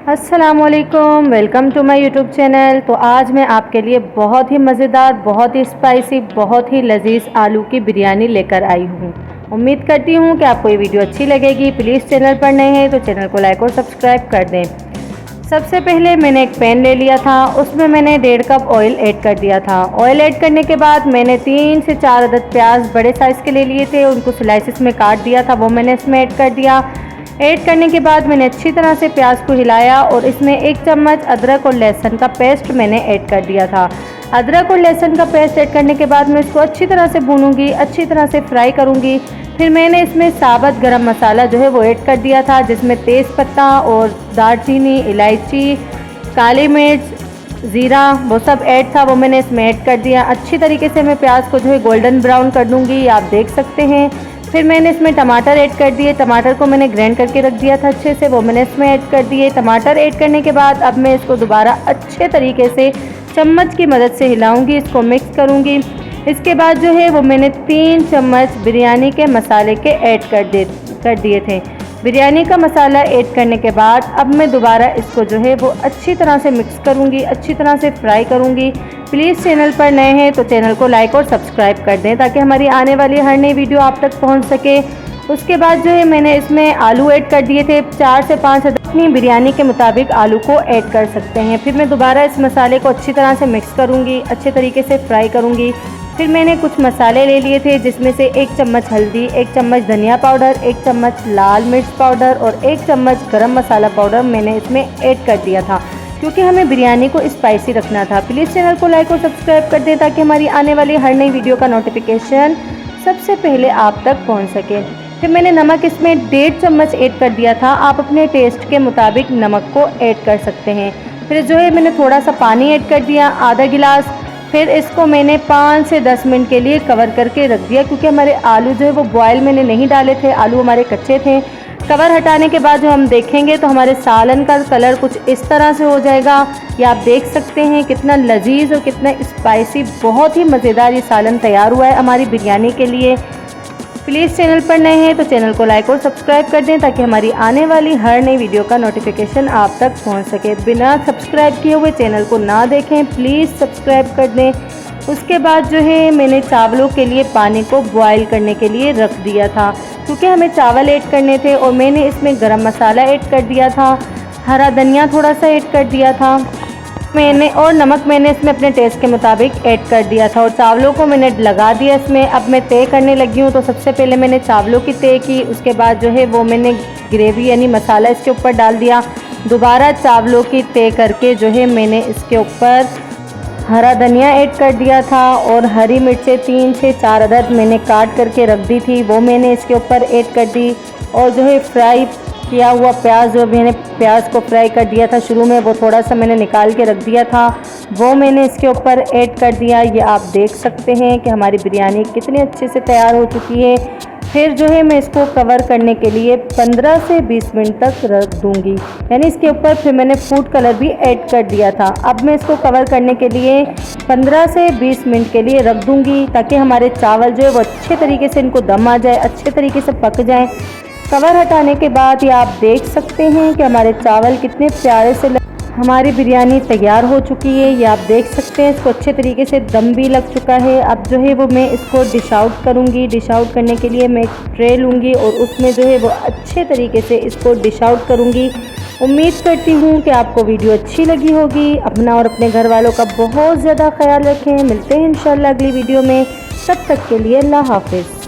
अस्सलामुअलैकुम, welcome to my YouTube channel. तो आज मैं आपके लिए बहुत ही मज़ेदार, बहुत ही स्पाइसी, बहुत ही लजीज आलू की बिरयानी लेकर आई हूँ। उम्मीद करती हूँ कि आपको ये वीडियो अच्छी लगेगी। प्लीज़ चैनल पर नए हैं तो चैनल को लाइक और सब्सक्राइब कर दें। सबसे पहले मैंने एक पैन ले लिया था, उसमें मैंने 1.5 कप ऑयल ऐड कर दिया था। ऑयल ऐड करने के बाद मैंने 3 से 4 अदद प्याज बड़े साइज़ के ले लिए थे, उनको स्लाइसिस में काट दिया था, वो मैंने इसमें ऐड कर दिया। ऐड करने के बाद मैंने अच्छी तरह से प्याज को हिलाया और इसमें 1 चम्मच अदरक और लहसुन का पेस्ट मैंने ऐड कर दिया था। अदरक और लहसुन का पेस्ट ऐड करने के बाद मैं इसको अच्छी तरह से भूनूंगी, अच्छी तरह से फ्राई करूंगी। फिर मैंने इसमें साबुत गरम मसाला जो है वो ऐड कर दिया था, जिसमें तेज़पत्ता और दालचीनी, इलायची, काली मिर्च, ज़ीरा वो सब ऐड था, वो मैंने इसमें ऐड कर दिया। अच्छी तरीके से मैं प्याज को जो है गोल्डन ब्राउन कर दूँगी, आप देख सकते हैं। फिर मैंने इसमें टमाटर ऐड कर दिए, टमाटर को मैंने ग्राइंड करके रख दिया था अच्छे से, वो मैंने इसमें ऐड कर दिए। टमाटर ऐड करने के बाद अब मैं इसको दोबारा अच्छे तरीके से चम्मच की मदद से हिलाऊंगी, इसको मिक्स करूंगी। इसके बाद जो है वो मैंने 3 चम्मच बिरयानी के मसाले के ऐड कर दिए थे। बिरयानी का मसाला ऐड करने के बाद अब मैं दोबारा इसको जो है वो अच्छी तरह से मिक्स करूंगी, अच्छी तरह से फ्राई करूंगी। प्लीज़ चैनल पर नए हैं तो चैनल को लाइक और सब्सक्राइब कर दें ताकि हमारी आने वाली हर नई वीडियो आप तक पहुंच सके। उसके बाद जो है मैंने इसमें आलू ऐड कर दिए थे, 4 से 5 अपनी बिरयानी के मुताबिक आलू को ऐड कर सकते हैं। फिर मैं दोबारा इस मसाले को अच्छी तरह से मिक्स करूँगी, अच्छे तरीके से फ्राई करूँगी। फिर मैंने कुछ मसाले ले लिए थे, जिसमें से 1 चम्मच हल्दी, 1 चम्मच धनिया पाउडर, 1 चम्मच लाल मिर्च पाउडर और 1 चम्मच गरम मसाला पाउडर मैंने इसमें ऐड कर दिया था, क्योंकि हमें बिरयानी को स्पाइसी रखना था। प्लीज़ चैनल को लाइक और सब्सक्राइब कर दें ताकि हमारी आने वाली हर नई वीडियो का नोटिफिकेशन सबसे पहले आप तक पहुँच सके। फिर मैंने नमक इसमें 1.5 चम्मच ऐड कर दिया था, आप अपने टेस्ट के मुताबिक नमक को ऐड कर सकते हैं। फिर जो है मैंने थोड़ा सा पानी ऐड कर दिया, आधा गिलास। फिर इसको मैंने 5 से 10 मिनट के लिए कवर करके रख दिया, क्योंकि हमारे आलू जो है वो बॉयल मैंने नहीं डाले थे, आलू हमारे कच्चे थे। कवर हटाने के बाद जो हम देखेंगे तो हमारे सालन का कलर कुछ इस तरह से हो जाएगा। ये आप देख सकते हैं कितना लजीज और कितना स्पाइसी, बहुत ही मज़ेदार ये सालन तैयार हुआ है हमारी बिरयानी के लिए। प्लीज़ चैनल पर नए हैं तो चैनल को लाइक और सब्सक्राइब कर दें ताकि हमारी आने वाली हर नई वीडियो का नोटिफिकेशन आप तक पहुंच सके। बिना सब्सक्राइब किए हुए चैनल को ना देखें, प्लीज़ सब्सक्राइब कर दें। उसके बाद जो है मैंने चावलों के लिए पानी को बॉयल करने के लिए रख दिया था, क्योंकि हमें चावल ऐड करने थे। और मैंने इसमें गरम मसाला ऐड कर दिया था, हरा धनिया थोड़ा सा ऐड कर दिया था और नमक मैंने इसमें अपने टेस्ट के मुताबिक ऐड कर दिया था। और चावलों को मैंने लगा दिया इसमें। अब मैं तय करने लगी हूँ, तो सबसे पहले मैंने चावलों की तय की, उसके बाद जो है वो मैंने ग्रेवी यानी मसाला इसके ऊपर डाल दिया। दोबारा चावलों की तय करके जो है मैंने इसके ऊपर हरा धनिया ऐड कर दिया था और हरी मिर्चें 3 से 4 अदद मैंने काट करके रख दी थी, वो मैंने इसके ऊपर ऐड कर दी। और जो है फ्राई किया हुआ प्याज, जो मैंने प्याज को फ्राई कर दिया था शुरू में, वो थोड़ा सा मैंने निकाल के रख दिया था, वो मैंने इसके ऊपर ऐड कर दिया। ये आप देख सकते हैं कि हमारी बिरयानी कितने अच्छे से तैयार हो चुकी है। फिर जो है मैं इसको कवर करने के लिए 15 से 20 मिनट तक रख दूंगी, यानी इसके ऊपर फिर मैंने फूड कलर भी ऐड कर दिया था। अब मैं इसको कवर करने के लिए 15 से 20 मिनट के लिए रख दूंगी, ताकि हमारे चावल जो है वो अच्छे तरीके से इनको दम आ जाए, अच्छे तरीके से पक जाएं। कवर हटाने के बाद ये आप देख सकते हैं कि हमारे चावल कितने प्यारे से हमारी बिरयानी तैयार हो चुकी है। ये आप देख सकते हैं इसको अच्छे तरीके से दम भी लग चुका है। अब जो है वो मैं इसको डिश आउट करूँगी। डिश आउट करने के लिए मैं एक ट्रे लूँगी और उसमें जो है वो अच्छे तरीके से इसको डिश आउट करूँगी। उम्मीद करती हूँ कि आपको वीडियो अच्छी लगी होगी। अपना और अपने घर वालों का बहुत ज़्यादा ख्याल रखें। मिलते हैं इंशाल्लाह अगली वीडियो में, तब तक के लिए अल्लाह हाफिज़।